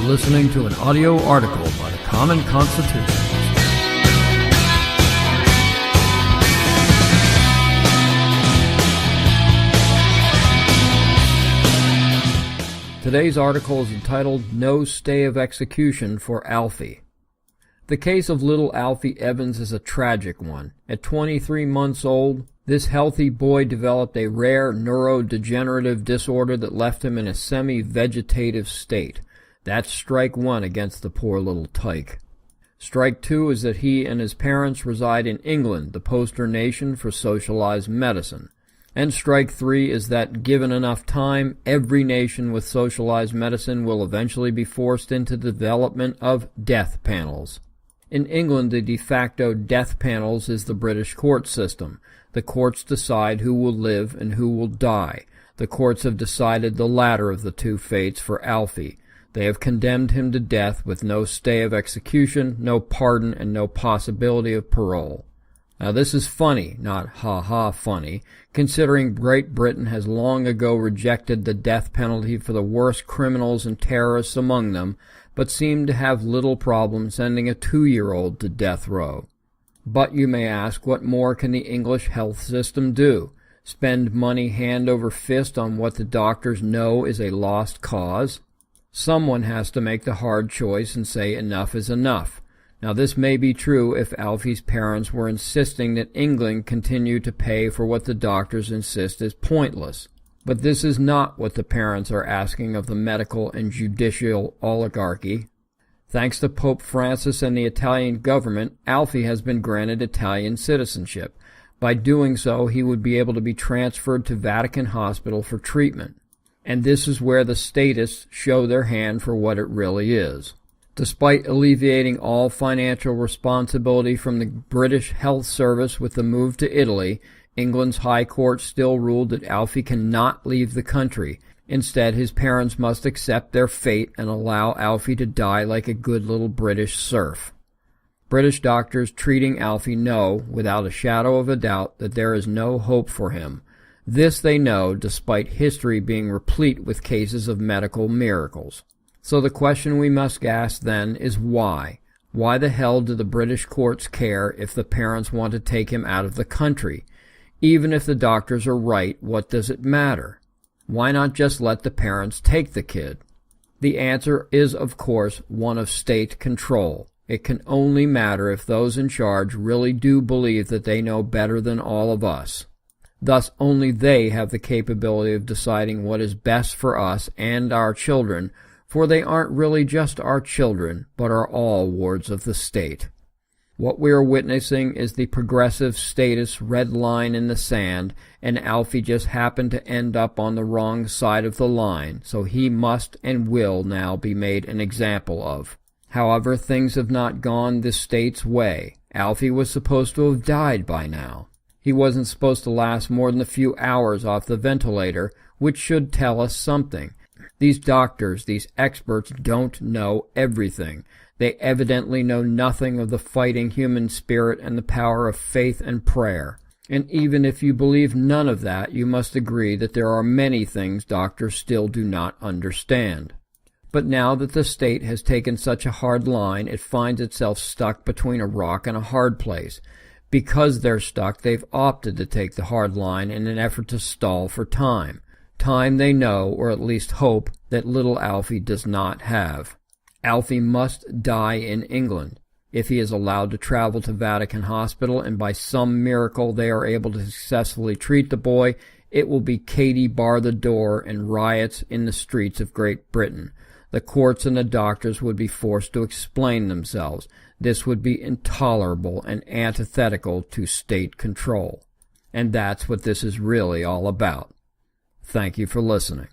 listening to an audio article by the Common Constitutionalist. Today's article is entitled No Stay of Execution for Alfie. The case of little Alfie Evans is a tragic one. At 23 months old, this healthy boy developed a rare neurodegenerative disorder that left him in a semi-vegetative state. That's strike one against the poor little tike. Strike two is that he and his parents reside in England, the poster nation for socialized medicine. And strike three is that, given enough time, every nation with socialized medicine will eventually be forced into the development of death panels. In England, the de facto death panels is the British court system. The courts decide who will live and who will die. The courts have decided the latter of the two fates for Alfie. They have condemned him to death with no stay of execution, no pardon, and no possibility of parole. Now this is funny, not ha-ha funny, considering Great Britain has long ago rejected the death penalty for the worst criminals and terrorists among them, but seemed to have little problem sending a 2-year-old to death row. But you may ask, what more can the English health system do? Spend money hand over fist on what the doctors know is a lost cause? Someone has to make the hard choice and say enough is enough. Now this may be true if Alfie's parents were insisting that England continue to pay for what the doctors insist is pointless. But this is not what the parents are asking of the medical and judicial oligarchy. Thanks to Pope Francis and the Italian government, Alfie has been granted Italian citizenship. By doing so, he would be able to be transferred to Vatican Hospital for treatment. And this is where the statists show their hand for what it really is. Despite alleviating all financial responsibility from the British Health Service with the move to Italy, England's High Court still ruled that Alfie cannot leave the country. Instead, his parents must accept their fate and allow Alfie to die like a good little British serf. British doctors treating Alfie know, without a shadow of a doubt, that there is no hope for him. This they know despite history being replete with cases of medical miracles. So the question we must ask then is why? Why the hell do the British courts care if the parents want to take him out of the country? Even if the doctors are right, what does it matter? Why not just let the parents take the kid? The answer is, of course, one of state control. It can only matter if those in charge really do believe that they know better than all of us. Thus, only they have the capability of deciding what is best for us and our children, for they aren't really just our children, but are all wards of the state. What we are witnessing is the progressive statist red line in the sand, and Alfie just happened to end up on the wrong side of the line, so he must and will now be made an example of. However, things have not gone the state's way. Alfie was supposed to have died by now. He wasn't supposed to last more than a few hours off the ventilator, which should tell us something. These doctors, these experts, don't know everything. They evidently know nothing of the fighting human spirit and the power of faith and prayer. And even if you believe none of that, you must agree that there are many things doctors still do not understand. But now that the state has taken such a hard line, it finds itself stuck between a rock and a hard place. Because they're stuck, they've opted to take the hard line in an effort to stall for time. Time they know, or at least hope, that little Alfie does not have. Alfie must die in England. If he is allowed to travel to Vatican Hospital and by some miracle they are able to successfully treat the boy, it will be Katie bar the door and riots in the streets of Great Britain. The courts and the doctors would be forced to explain themselves. This would be intolerable and antithetical to state control. And that's what this is really all about. Thank you for listening.